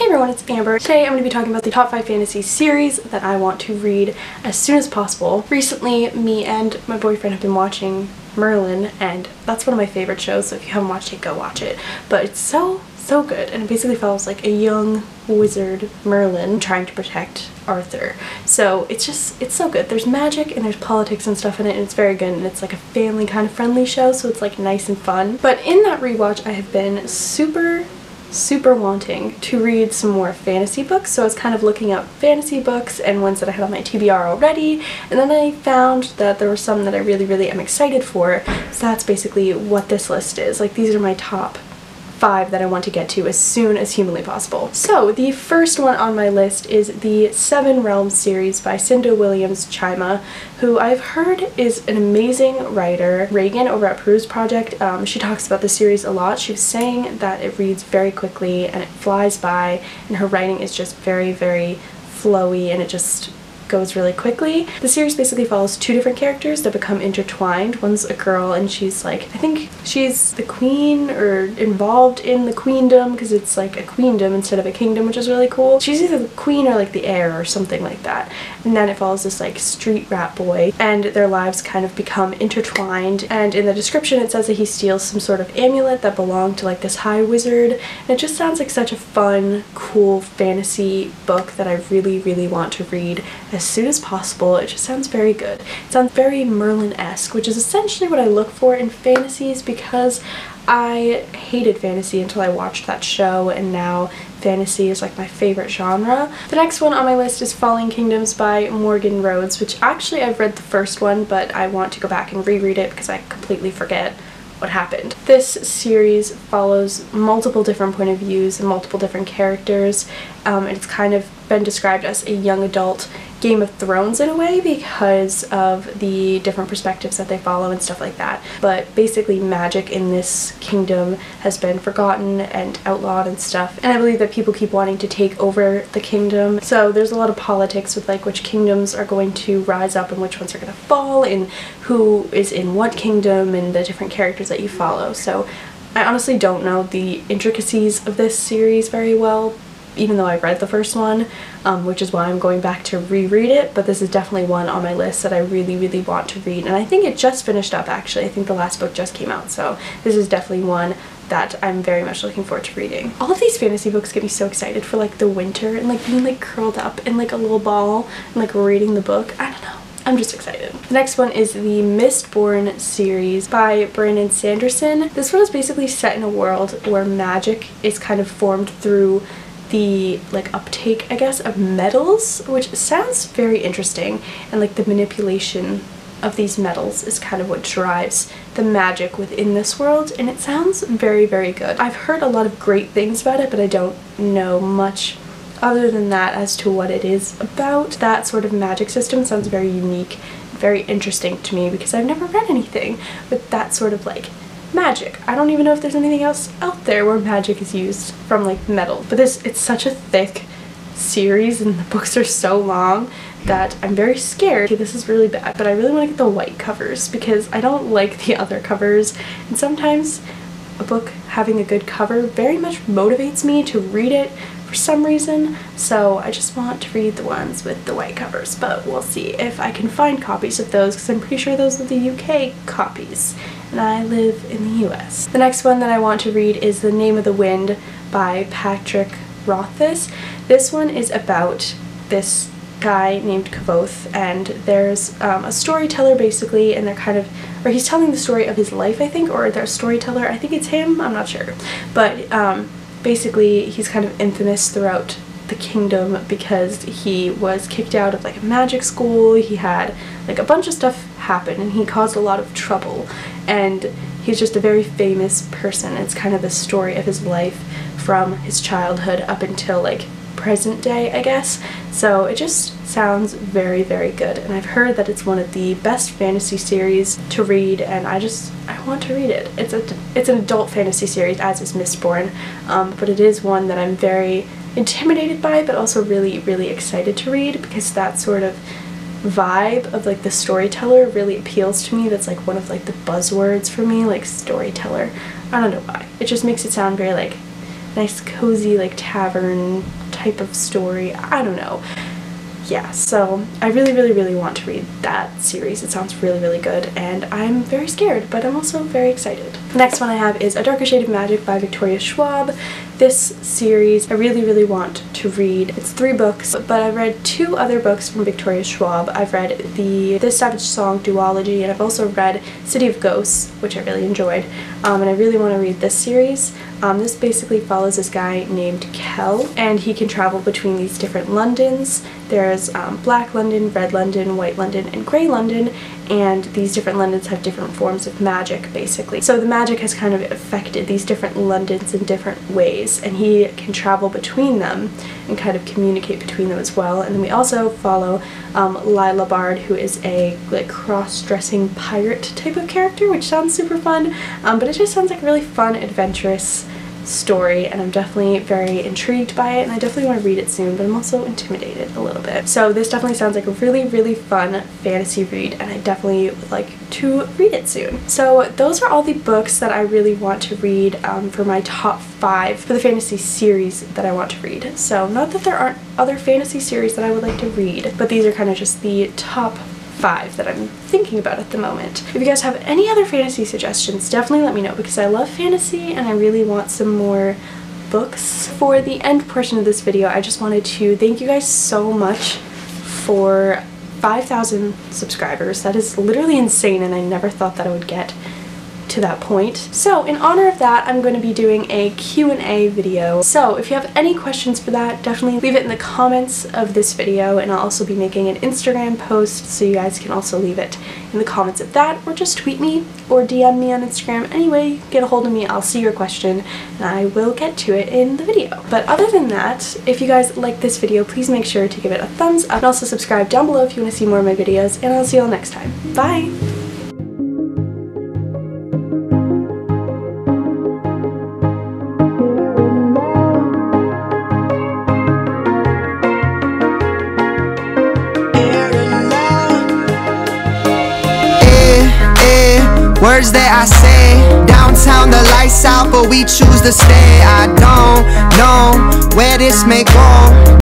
Hey everyone, it's Amber. Today I'm going to be talking about the top 5 fantasy series that I want to read as soon as possible. Recently, me and my boyfriend have been watching Merlin, and that's one of my favorite shows, so if you haven't watched it, go watch it. But it's so good, and it basically follows like a young wizard, Merlin, trying to protect Arthur. So it's so good. There's magic and there's politics and stuff in it, and it's very good, and it's like a family kind of friendly show, so it's like nice and fun. But in that rewatch, I have been super wanting to read some more fantasy books, so I was kind of looking up fantasy books and ones that I had on my TBR already, and then I found that there were some that I really am excited for, so that's basically what this list is. Like, these are my top 5 that I want to get to as soon as humanly possible. So the first one on my list is the Seven Realms series by Cinda Williams Chima, who I've heard is an amazing writer. Reagan over at Peruse Project, she talks about the series a lot. She was saying that it reads very quickly and it flies by, and her writing is just very flowy, and it just goes really quickly. The series basically follows 2 different characters that become intertwined. One's a girl, and she's like, I think she's the queen or involved in the queendom, because it's like a queendom instead of a kingdom, which is really cool. She's either the queen or like the heir or something like that. And then it follows this like street rat boy, and their lives kind of become intertwined, and in the description it says that he steals some sort of amulet that belonged to like this high wizard, and it just sounds like such a fun, cool fantasy book that I really want to read as soon as possible. It just sounds very good. It sounds very Merlin-esque, which is essentially what I look for in fantasies, because I hated fantasy until I watched that show, and now fantasy is like my favorite genre. The next one on my list is Falling Kingdoms by Morgan Rhodes, which actually I've read the first one, but I want to go back and reread it because I completely forget what happened. This series follows multiple different point of views and multiple different characters. It's kind of been described as a young adult Game of Thrones in a way because of the different perspectives that they follow and stuff like that. But basically magic in this kingdom has been forgotten and outlawed and stuff, and I believe that people keep wanting to take over the kingdom. So there's a lot of politics with like which kingdoms are going to rise up and which ones are going to fall, and who is in what kingdom, and the different characters that you follow. So I honestly don't know the intricacies of this series very well, even though I read the first one, which is why I'm going back to reread it, but this is definitely one on my list that I really want to read, and I think it just finished up actually. I think the last book just came out, so this is definitely one that I'm very much looking forward to reading. All of these fantasy books get me so excited for like the winter, and like being like curled up in like a little ball and like reading the book. I don't know. I'm just excited. The next one is the Mistborn series by Brandon Sanderson. This one is basically set in a world where magic is kind of formed through the like uptake, I guess, of metals, which sounds very interesting, and like the manipulation of these metals is kind of what drives the magic within this world, and it sounds very good. I've heard a lot of great things about it, but I don't know much other than that as to what it is about. That sort of magic system sounds very unique, very interesting to me, because I've never read anything with that sort of like magic. I don't even know if there's anything else out there where magic is used from like metal. But it's such a thick series, and the books are so long that I'm very scared. Okay, this is really bad, but I really want to get the white covers because I don't like the other covers, and sometimes a book having a good cover very much motivates me to read it for some reason, so I just want to read the ones with the white covers, but we'll see if I can find copies of those, because I'm pretty sure those are the UK copies, and I live in the US. The next one that I want to read is The Name of the Wind by Patrick Rothfuss. This one is about this guy named Kavoth, and there's a storyteller basically, and they're kind of, or he's telling the story of his life, I think, or their storyteller, I think it's him, I'm not sure, but basically he's kind of infamous throughout the kingdom because he was kicked out of like a magic school. He had like a bunch of stuff happen, and he caused a lot of trouble, and he's just a very famous person. It's kind of the story of his life from his childhood up until like present day, I guess. So it just sounds very good, and I've heard that it's one of the best fantasy series to read, and I want to read it. It's an adult fantasy series, as is Mistborn, but it is one that I'm very intimidated by, but also really excited to read, because that sort of vibe of like the storyteller really appeals to me. That's like one of like the buzzwords for me, like storyteller. I don't know why. It just makes it sound very like nice cozy like tavern type of story. I don't know. Yeah, so I really want to read that series. It sounds really good, and I'm very scared, but I'm also very excited. The next one I have is A Darker Shade of Magic by Victoria Schwab. This series I really want to read. It's 3 books, but I've read 2 other books from Victoria Schwab. I've read the This Savage Song duology, and I've also read City of Ghosts, which I really enjoyed, and I really want to read this series. This basically follows this guy named Kel, and he can travel between these different Londons. There's Black London, Red London, White London, and Grey London, and these different Londons have different forms of magic, basically. So the magic has kind of affected these different Londons in different ways, and he can travel between them and kind of communicate between them as well. And then we also follow Lila Bard, who is a like cross-dressing pirate type of character, which sounds super fun, but it just sounds like a really fun, adventurous story, and I'm definitely very intrigued by it, and I definitely want to read it soon, but I'm also intimidated a little bit. So this definitely sounds like a really fun fantasy read, and I definitely would like to read it soon. So those are all the books that I really want to read for my top 5 for the fantasy series that I want to read. So not that there aren't other fantasy series that I would like to read, but these are kind of just the top 5 that I'm thinking about at the moment. If you guys have any other fantasy suggestions, definitely let me know, because I love fantasy and I really want some more books. For the end portion of this video, I just wanted to thank you guys so much for 5,000 subscribers. That is literally insane, and I never thought that I would get to that point. So in honor of that, I'm going to be doing a Q&A video. So if you have any questions for that, definitely leave it in the comments of this video, and I'll also be making an Instagram post, so you guys can also leave it in the comments of that, or just tweet me or DM me on Instagram. Anyway, get a hold of me, I'll see your question and I will get to it in the video. But other than that, if you guys like this video, please make sure to give it a thumbs up, and also subscribe down below if you want to see more of my videos, and I'll see you all next time. Bye! Words that I say, downtown the lights out, but we choose to stay. I don't know where this may go.